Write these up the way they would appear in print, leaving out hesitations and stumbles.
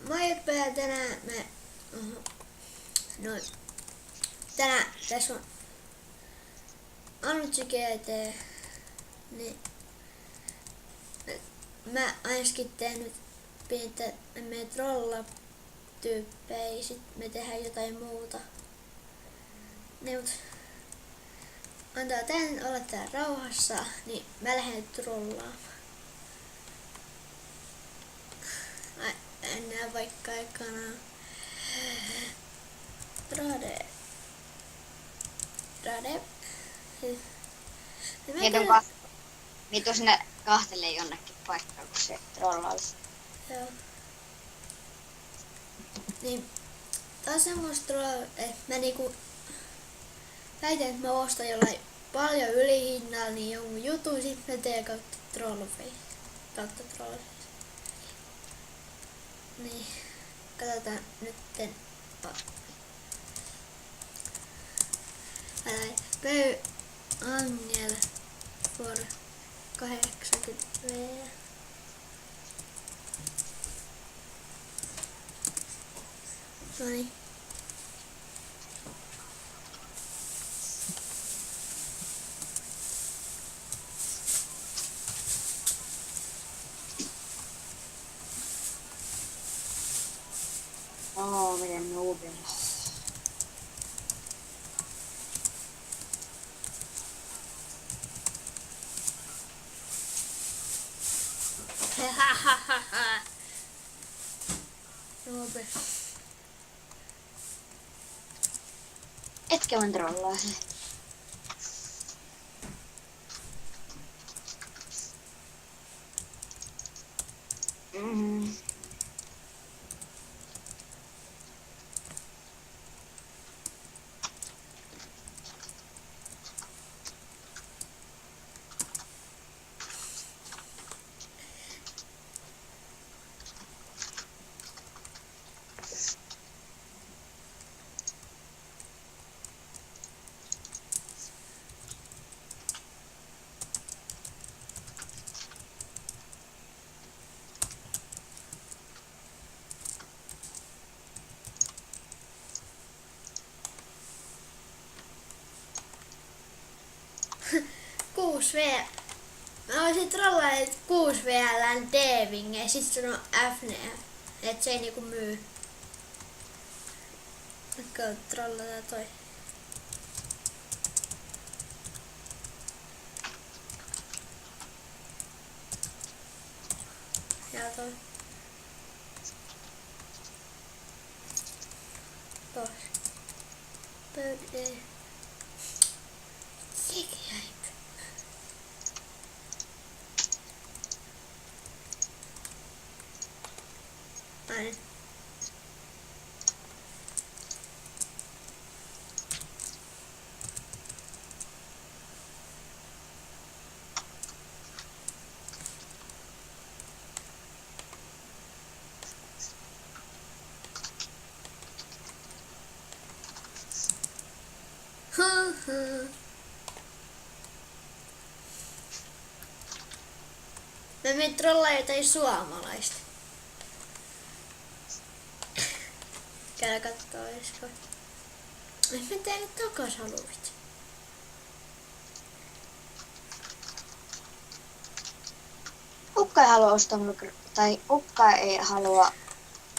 Moi tänään tänään tässä on Annutsi GT, niin mä ainakin teen nyt pientä, me trolla tyyppejä, sit me tehdään jotain muuta. Niin mut antaa tän olla täällä rauhassa, niin mä lähden trollaamaan. Enää vaikka aikana Rade. Mietin sinne kahtelee jonnekin paikkaan, kun se trollaisi. Joo. Niin, taas semmoista että mä niinku väitän, että mä ostan jollain paljon ylihinnalla niin jonkun jutun, sit mä teen kautta trollface. Niin, katsotaan nytten. Pöy Angel for 80 V. Noniin. Miten noobilla. Noobe. Etkä voin trollaa se. Kuus V. Mä olisin trollaillut 6 VL:n D-Wing ja sit sano FNF, et se ei niinku myy. Nyt trollataan toi. Ja toi. Pois. Pöydä. Sekin jäi. Näin. Mä menen trollaan jotain suomalaista. Käydä kattoo olisiko. Mä teen takas haluit. Ukka ei halua ostaa mulle, tai Ukka ei halua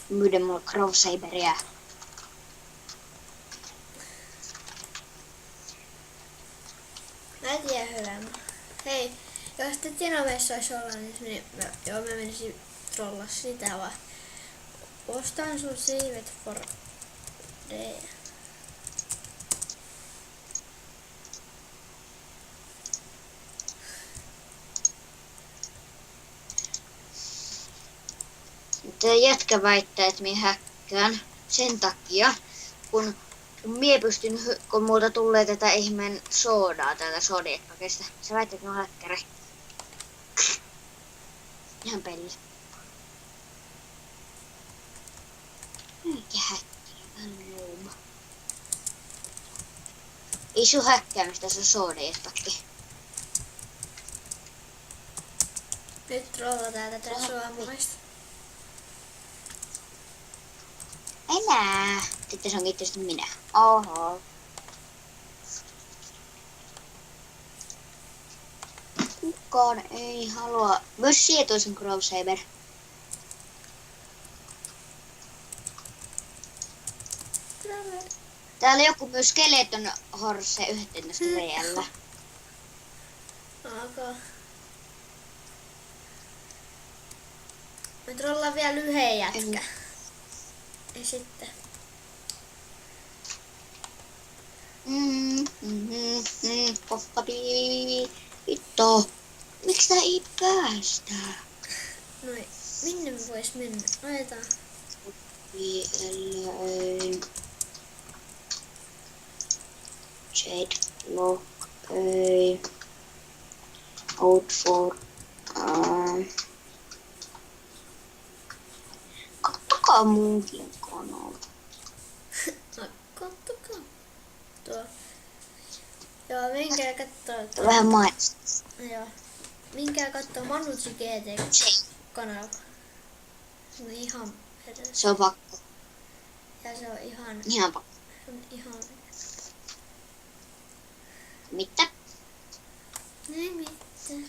myydä mulle Crowsaberia. Mä en tiedä hyvää. Hei, jos te Tinomessa olisi olla, niin mä menisin trollaa sitä vaan. Ostan sun siivet for D. Tämä jätkä väittää, että minä häkkään sen takia, kun minä pystyn, kun multa tulee tätä ihmeen soodaa täältä Zodiac-pakesta. Se väittää, että minä olen häkkäri. Ihan peli. Mikä häkkäri? Vähän noob. Ei sun häkkäämistä, se on Zodiac-pakki. Nyt trollataan tätä suomalaista. Sitten se onkin tietysti minä. Oho. Kukaan ei halua. Myös sietoisen Crowsaber. Täällä joku myös Skeleton Horse 11 VL. Alkaa. Me trollaan vielä yhden jätkä. Ja sitten. Vittu. Miksi tää ei päästä? Noin. Minne me vois mennä? Ajetaan. Jade Block. Ei. Outford. Kattokaa munkin kanava. No, kattokaa. Tuo. Joo, menkää kattoo. Vähän mainitsin. Joo. Menkää kattoo Manutsi GT-kanava. Se on ihan perus. Se on pakko. Ja se on ihan. Ihan pakko. Se on ihan. Mitä? Ei mitään.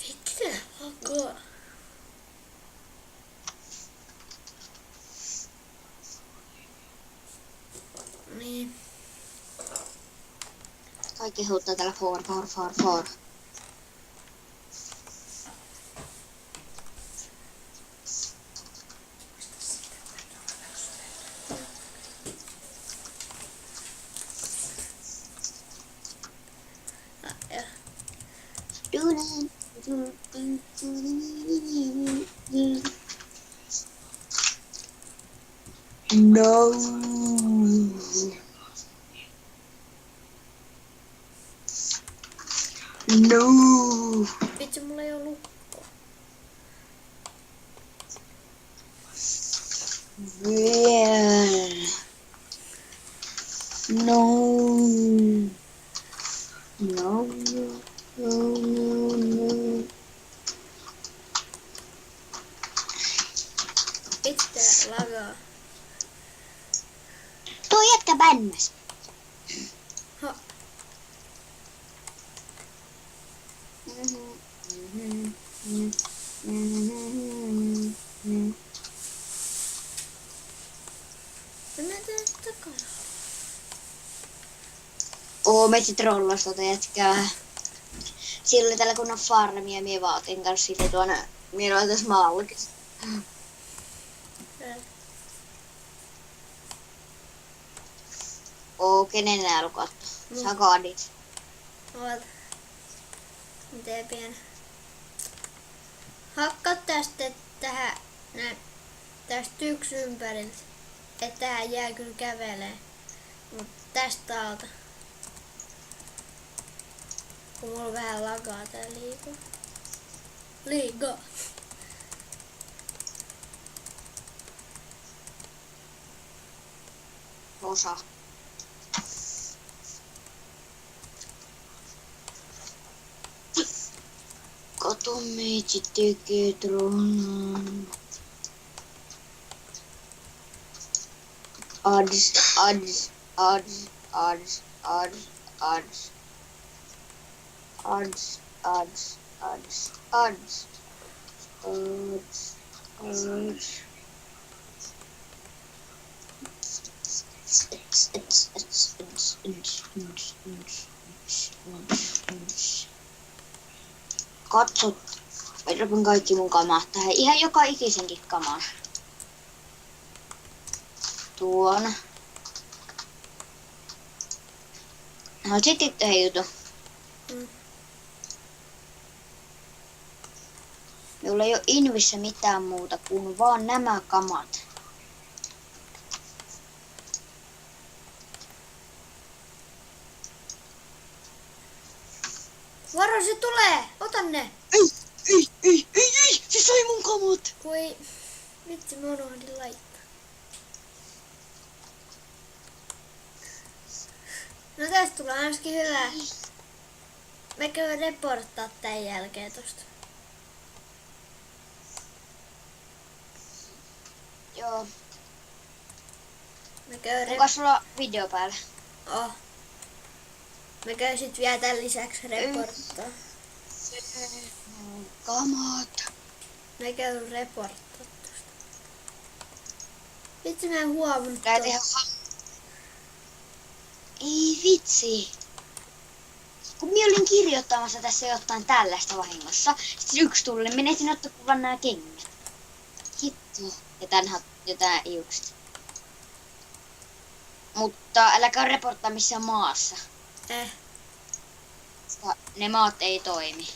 Mitä? Alkaa. Niin. Kaikki huuttaa täällä for. Ja. No. No. Vitsi, mulla ei oo lukkoa. Well. No. No. Pitää lagaa. Tuo jätkä bännäs. Ha. Mennään tänne takana. Metsi trollas tota jätkää. Silloin täällä kun on farmia, mie vaatin kanssa siitä tuonne. Mie olen tässä maallakin. Kenen nää lukat? Sä kaadit. Oot. Miten pieni? Hakkaa tästä tähän näin. Tästä yksi ympäriltä. Et tähän jää kyllä kävelee. Mut tästä alta. Kun mulla vähän lagaa tää liikaa. Osa. Kato meitsi tekee trollan. Ads. Katsot. Mä dropin kaikki mun kamat tähän. Ihan joka ikisenkin kaman. Tuon. No sitten tähän jutu. Minulla ei oo Invissä mitään muuta kuin vaan nämä kamat. Varo, se tulee! Ota ne! Ei! Se sai mun Komut! Voi, vitsi mä unohdin laittaa. No tästä tulee ainakin hyvä. Mä käyn reporttaa tän jälkeen tosta. Joo. Mä käyn Onko sulla video päällä? Oh. Mä käyn sit vielä tän lisäksi reporttaa. Kamat. Mä käyn reporttaa tosta. Vitsi mä en huomannut Tää tosta. tehdä... Ei vitsi. Kun minä olin kirjoittamassa tässä jotain tällaista vahingossa, sitten yksi tuli, menetin ottaa kuvan nää kengät. Hitto. Ja tän hiukset. Mutta äläkä reporttaa missään maassa. Koska ne maat ei toimi.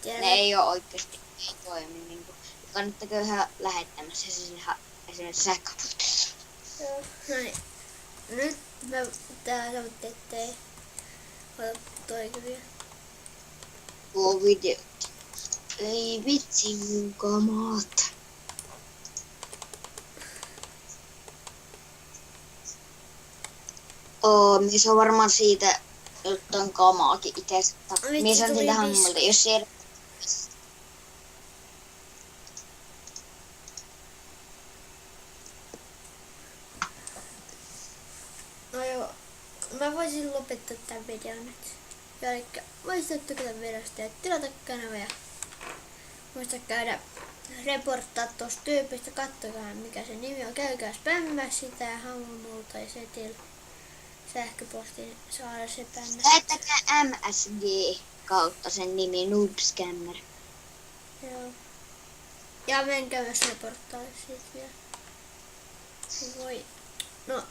Ne ei oo oikeesti toimi. Niin kannattaako yhä lähettämässä se esimerkiksi sähköpostissa. Joo. Noin. Nyt mä tää sanotte, ettei ota toikin vielä. Tuo video. Ei vitsi mun kamat. Mies on varmaan siitä jotain kamaakin itse. Mies on siltä hangolta, jos siellä... No joo, mä voisin lopettaa tän videon nyt. Ja elikkä muistatte tykätä videosta ja tilata kanava ja muista käydä reporttaa tosta tyypistä, kattokaa mikä se nimi on, käykää spämmää sitä ja hammulta ja setillä sähköpostiin saada se bännä. Lähettäkää MSG kautta sen nimi Noobscammer. Joo. Ja menkää myös reporttaa siitä vielä. Voi. No.